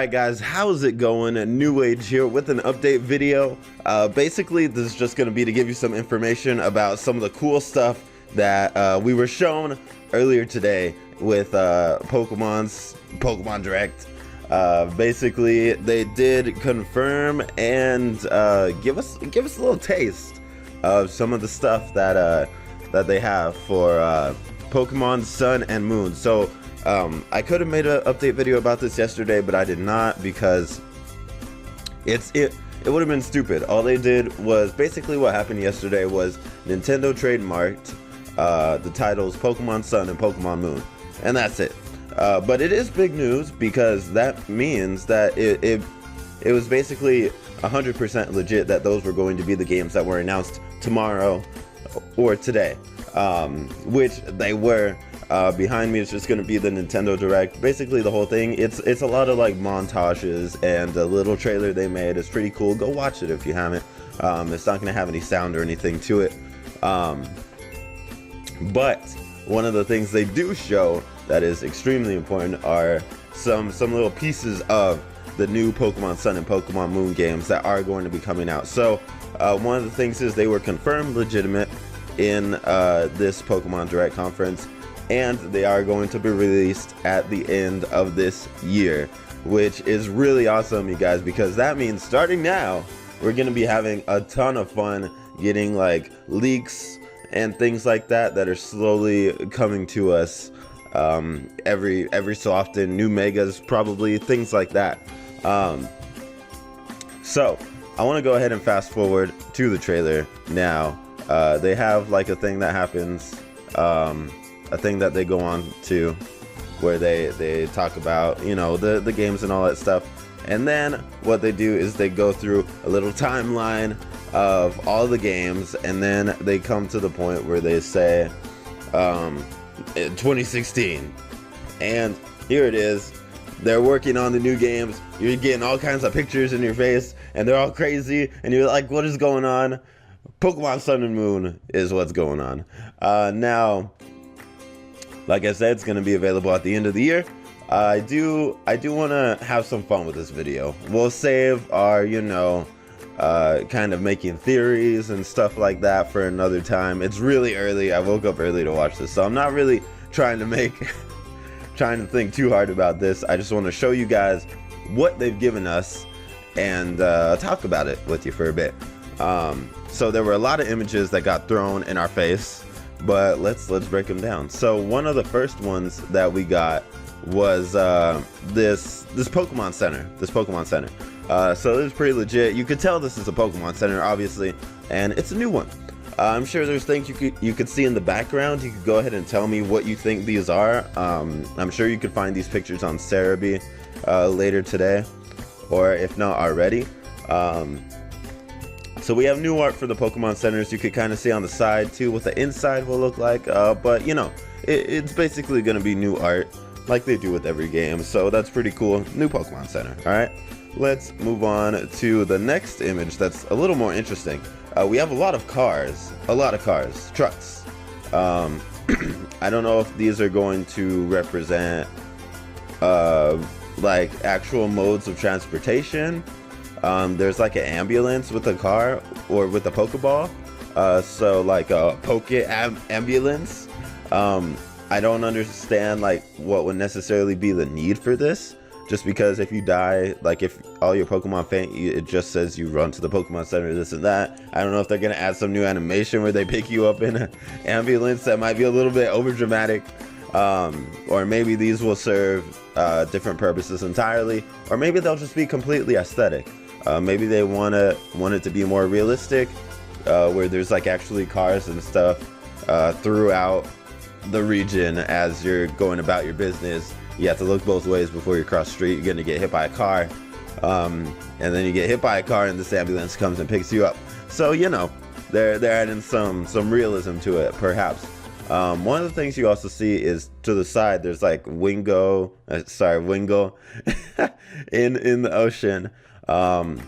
Alright guys, how's it going? NewAge here with an update video. Basically this is just going to be to give you some information about some of the cool stuff that we were shown earlier today with Pokemon Direct. Basically they did confirm and give us a little taste of some of the stuff that they have for Pokemon Sun and Moon. So I could have made an update video about this yesterday, but I did not because it would have been stupid. All they did was basically what happened yesterday was Nintendo trademarked the titles Pokemon Sun and Pokemon Moon, and that's it. But it is big news because that means that it was basically 100% legit that those were going to be the games that were announced tomorrow or today, which they were. Behind me is just going to be the Nintendo Direct. Basically the whole thing, it's a lot of like montages and the little trailer they made is pretty cool. Go watch it if you haven't. It's not going to have any sound or anything to it, but one of the things they do show that is extremely important are some little pieces of the new Pokemon Sun and Pokemon Moon games that are going to be coming out. So one of the things is they were confirmed legitimate in this Pokemon Direct conference, and they are going to be released at the end of this year, which is really awesome, you guys, because that means starting now we're going to be having a ton of fun getting like leaks and things like that are slowly coming to us every so often. New megas, probably, things like that. So I want to go ahead and fast forward to the trailer now. They have like a thing that happens, a thing that they go on to where they talk about, you know, the games and all that stuff, and then what they do is they go through a little timeline of all the games, and then they come to the point where they say 2016, and here it is. They're working on the new games. You're getting all kinds of pictures in your face and they're all crazy and you're like, what is going on? Pokemon Sun and Moon is what's going on. Now, like I said, it's going to be available at the end of the year. I do want to have some fun with this video. We'll save our, you know, kind of making theories and stuff like that for another time. It's really early. I woke up early to watch this, so I'm not really trying to think too hard about this. I just want to show you guys what they've given us and talk about it with you for a bit. So there were a lot of images that got thrown in our face, but let's break them down. So one of the first ones that we got was this Pokemon Center. So it was pretty legit. You could tell this is a Pokemon Center, obviously, and it's a new one. I'm sure there's things you could see in the background. You could go ahead and tell me what you think these are. I'm sure you could find these pictures on Cerebi later today, or if not already. So we have new art for the Pokemon Centers. You could kind of see on the side too what the inside will look like, but you know, it's basically going to be new art like they do with every game, so that's pretty cool. New Pokemon Center. Alright, let's move on to the next image that's a little more interesting. We have a lot of cars, trucks. I don't know if these are going to represent like actual modes of transportation. There's like an ambulance with a car or with a Pokeball, so like a ambulance. I don't understand like what would necessarily be the need for this, just because if you die, like if all your Pokemon faint, it just says you run to the Pokemon Center, this and that. I don't know if they're gonna add some new animation where they pick you up in an ambulance. That might be a little bit over dramatic, or maybe these will serve different purposes entirely, or maybe they'll just be completely aesthetic. Maybe they want it to be more realistic, where there's like actually cars and stuff throughout the region as you're going about your business. You have to look both ways before you cross the street. You're gonna get hit by a car, and then you get hit by a car and this ambulance comes and picks you up. So you know, they're adding some realism to it, perhaps. One of the things you also see is to the side there's like Wingo in the ocean, and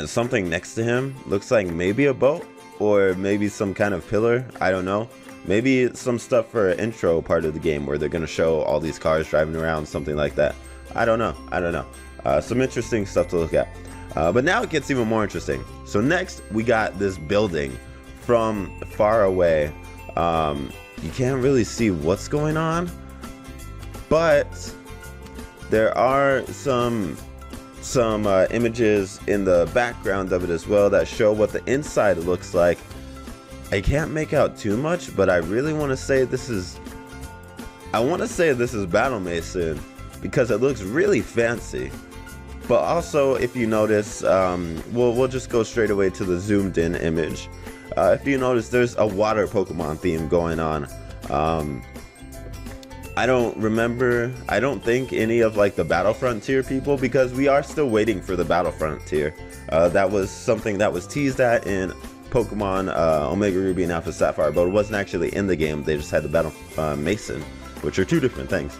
something next to him looks like maybe a boat or maybe some kind of pillar. I don't know. Maybe some stuff for an intro part of the game where they're going to show all these cars driving around, something like that. I don't know. Some interesting stuff to look at. But now it gets even more interesting. So next we got this building from far away. You can't really see what's going on, but there are some images in the background of it as well that show what the inside looks like. I can't make out too much, but I really want to say this is Battle Mason because it looks really fancy. But also, if you notice, we'll just go straight away to the zoomed in image. If you notice, there's a water Pokemon theme going on. I don't think any of like the Battle Frontier people, because we are still waiting for the Battle Frontier. That was something that was teased at in Pokemon Omega Ruby and Alpha Sapphire, but it wasn't actually in the game. They just had the Battle Mason, which are two different things.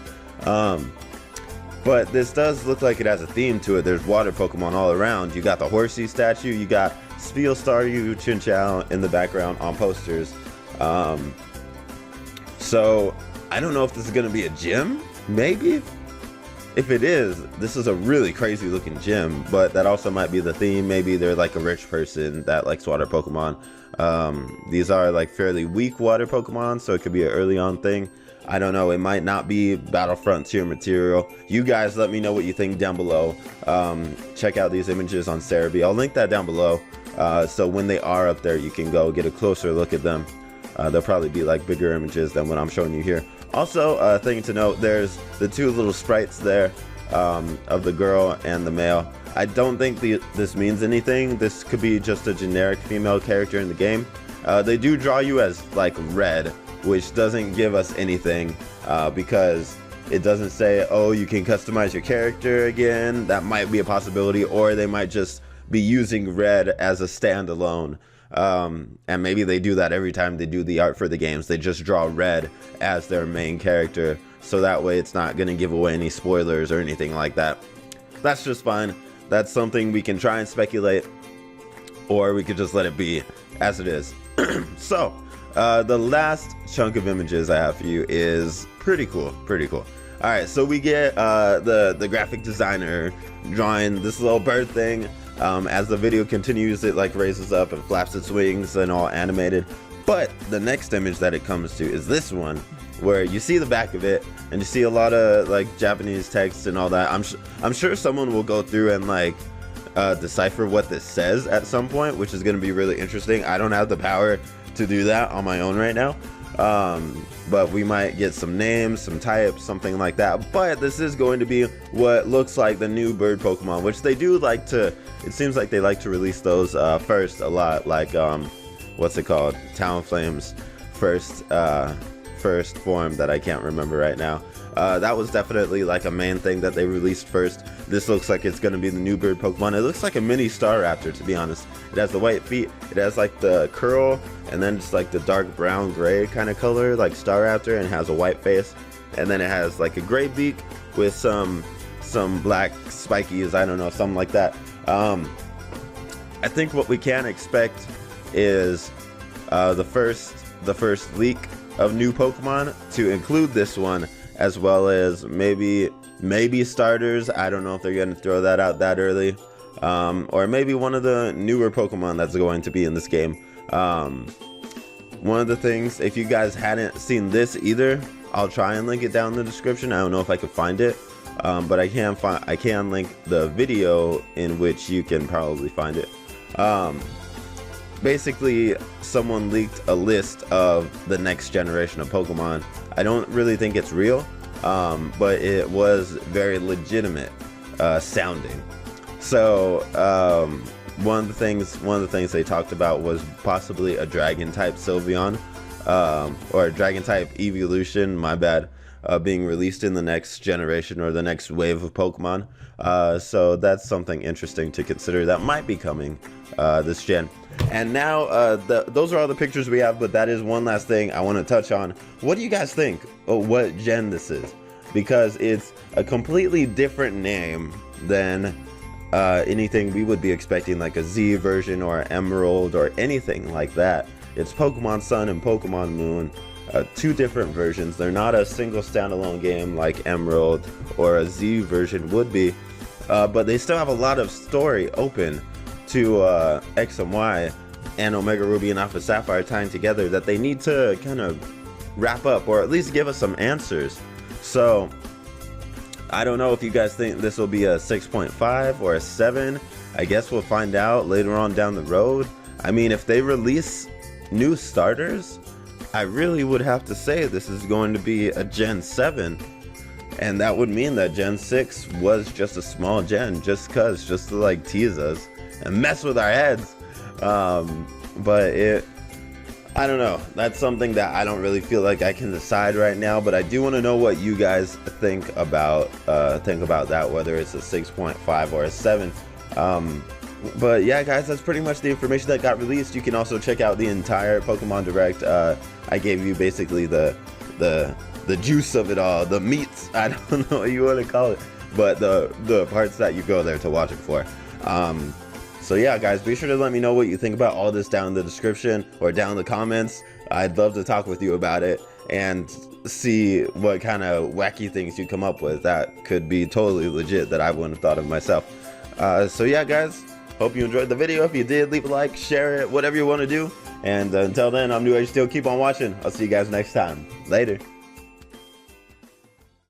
But this does look like it has a theme to it. There's water Pokemon all around. You got the Horsey statue, you got Speel Staryu, Chinchou in the background on posters. So I don't know if this is going to be a gym, maybe. If it is, this is a really crazy looking gym, but that also might be the theme. Maybe they're like a rich person that likes water Pokemon. These are like fairly weak water Pokemon, so it could be an early on thing. I don't know, it might not be Battle Frontier material. You guys let me know what you think down below. Check out these images on Cerebi. I'll link that down below. So when they are up there, you can go get a closer look at them. They'll probably be like bigger images than what I'm showing you here. Also, thing to note, there's the two little sprites there of the girl and the male. I don't think this means anything. This could be just a generic female character in the game. They do draw you as like red, which doesn't give us anything because it doesn't say, oh, you can customize your character again. That might be a possibility, or they might just be using red as a standalone. And maybe they do that every time they do the art for the games. They just draw red as their main character, so that way it's not going to give away any spoilers or anything like that. That's just fine. That's something we can try and speculate, or we could just let it be as it is. So the last chunk of images I have for you is pretty cool. All right, so we get the graphic designer drawing this little bird thing. As the video continues, it like raises up and flaps its wings and all animated. But the next image that it comes to is this one, where you see the back of it and you see a lot of like Japanese text and all that. I'm sure someone will go through and like decipher what this says at some point, which is going to be really interesting. I don't have the power to do that on my own right now. But we might get some names, some types, something like that. But this is going to be what looks like the new bird Pokemon, which they do like to, it seems like they like to release those first a lot, like what's it called, Talonflame's first form that I can't remember right now. That was definitely like a main thing that they released first. This looks like it's going to be the new bird Pokemon. It looks like a mini Staraptor, to be honest. It has the white feet, it has like the curl, and then just like the dark brown gray kind of color like Staraptor, and has a white face, and then it has like a gray beak with some black spikies, I don't know, something like that. I think what we can expect is the first leak of new Pokemon to include this one, as well as maybe starters. I don't know if they're going to throw that out that early, or maybe one of the newer Pokemon that's going to be in this game. One of the things, if you guys hadn't seen this either, I'll try and link it down in the description. I don't know if I could find it, but I can link the video in which you can probably find it. Basically, someone leaked a list of the next generation of Pokemon. I don't really think it's real, but it was very legitimate sounding. So one of the things they talked about was possibly a Dragon type Sylveon, or a Dragon type evolution, my bad, being released in the next generation or the next wave of Pokemon. So that's something interesting to consider that might be coming this gen. And now those are all the pictures we have, but that is one last thing I want to touch on. What do you guys think of what gen this is? Because it's a completely different name than anything we would be expecting, like a Z version or Emerald or anything like that. It's Pokemon Sun and Pokemon Moon. two different versions. They're not a single standalone game like Emerald or a Z version would be, but they still have a lot of story open to X and Y and Omega Ruby and Alpha Sapphire tying together that they need to kind of wrap up, or at least give us some answers. So I don't know if you guys think this will be a 6.5 or a 7. I guess we'll find out later on down the road. I mean, if they release new starters, I really would have to say this is going to be a Gen 7. And that would mean that Gen 6 was just a small gen, just to like tease us and mess with our heads. But I don't know. That's something that I don't really feel like I can decide right now, but I do want to know what you guys think about that, whether it's a 6.5 or a 7. But yeah, guys, that's pretty much the information that got released. You can also check out the entire Pokemon Direct. I gave you basically the juice of it all, the meats. I don't know what you want to call it, but the parts that you go there to watch it for. So yeah, guys, be sure to let me know what you think about all this down in the description or down in the comments. I'd love to talk with you about it and see what kind of wacky things you come up with that could be totally legit that I wouldn't have thought of myself. So yeah, guys, hope you enjoyed the video. If you did, leave a like, share it, whatever you want to do. And until then, I'm NewAgeSteel. Keep on watching. I'll see you guys next time. Later.